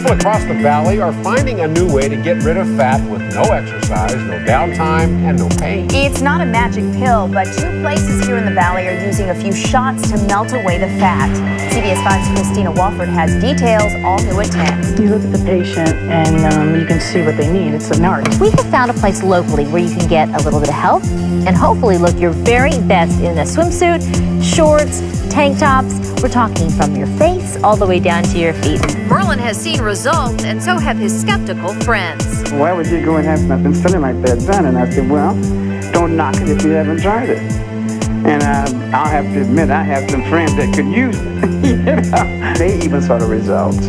Across the valley are finding a new way to get rid of fat with no exercise, no downtime, and no pain. It's not a magic pill, but 2 places here in the valley are using a few shots to melt away the fat. CBS 5's Christina Walford has details, all new at 10. You look at the patient and you can see what they need. It's an art. We have found a place locally where you can get a little bit of help and hopefully look your very best in a swimsuit, shorts, tank tops. We're talking from your face all the way down to your feet. Merlin has seen results, and so have his skeptical friends. Why would you go and have something silly like that done? And I said, well, don't knock it if you haven't tried it. And I'll have to admit, I have some friends that could use it. You know? They even saw the results.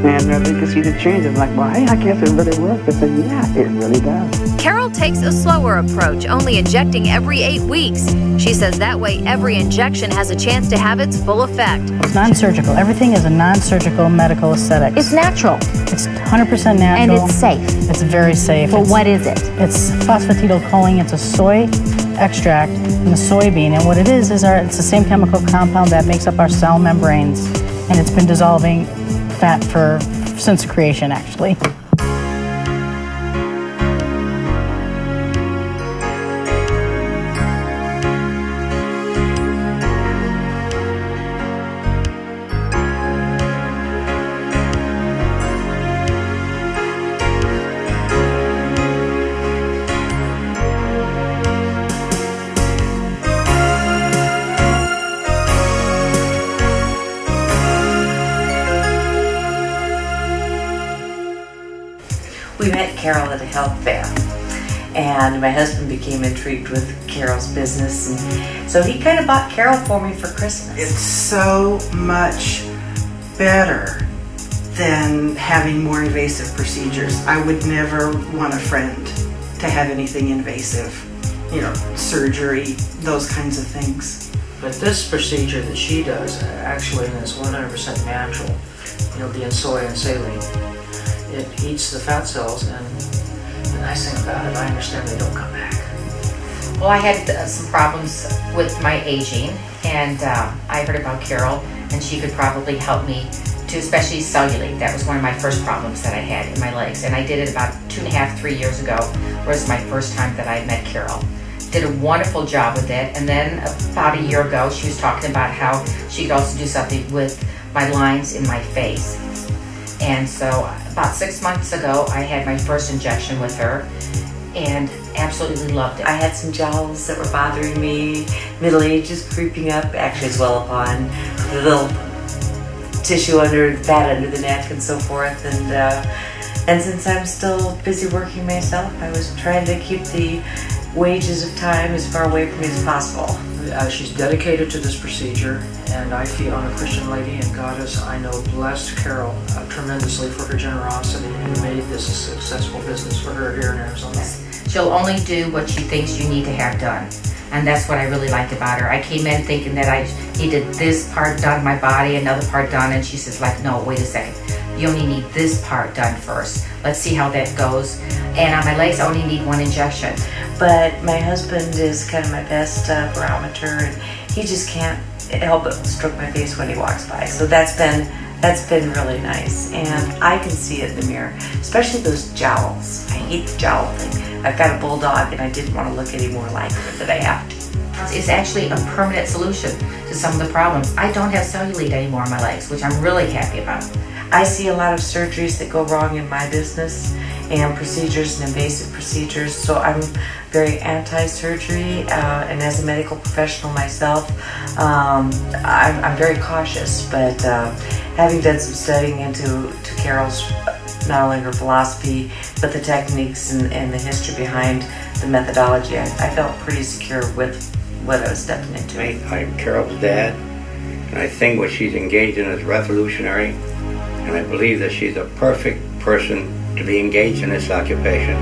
And they could see the changes. Like, well, hey, I guess it really works. I said, yeah, it really does. Carol takes a slower approach, only injecting every 8 weeks. She says that way every injection has a chance to have its full effect. It's non-surgical. Everything is a non-surgical medical aesthetic. It's natural. It's 100% natural. And it's safe. It's very safe. But what is it? It's phosphatidylcholine. It's a soy extract from the soybean. And what it is it's the same chemical compound that makes up our cell membranes. And it's been dissolving fat since creation, actually. We met Carol at a health fair, and my husband became intrigued with Carol's business, and so he kind of bought Carol for me for Christmas. It's so much better than having more invasive procedures. I would never want a friend to have anything invasive, you know, surgery, those kinds of things. But this procedure that she does actually is 100% natural, you know, being soy and saline. It eats the fat cells, and the nice thing about it, I understand they don't come back. Well, I had some problems with my aging, and I heard about Carol, and she could probably help me to, especially cellulite. That was one of my first problems that I had in my legs, and I did it about 2.5, 3 years ago, was my first time that I met Carol. Did a wonderful job with it, and then about a year ago, she was talking about how she could also do something with my lines in my face. And so about 6 months ago, I had my first injection with her and absolutely loved it. I had some jowls that were bothering me, middle age is creeping up, actually as well upon the little tissue fat under the neck and so forth. And since I'm still busy working myself, I was trying to keep the wages of time as far away from me as possible. She's dedicated to this procedure, and I feel I'm a Christian lady, and God has, I know, blessed Carol tremendously for her generosity and made this a successful business for her here in Arizona. She'll only do what she thinks you need to have done, and that's what I really liked about her. I came in thinking that I needed this part done, my body, another part done, and she says, like, no, wait a second. You only need this part done first. Let's see how that goes. And on my legs, I only need 1 injection. But my husband is kind of my best barometer, and he just can't help stroke my face when he walks by. So that's been really nice, and I can see it in the mirror, especially those jowls. I hate the jowl thing. I've got a bulldog, and I didn't want to look any more like her than I have to. It's actually a permanent solution to some of the problems. I don't have cellulite anymore on my legs, which I'm really happy about. I see a lot of surgeries that go wrong in my business, and procedures and invasive procedures, so I'm very anti-surgery, and as a medical professional myself, I'm very cautious, but having done some studying into Carol's, not only her philosophy, but the techniques and the history behind the methodology, I felt pretty secure with what I was stepping into. I'm Carol's dad, and I think what she's engaged in is revolutionary, and I believe that she's a perfect person to be engaged in this occupation.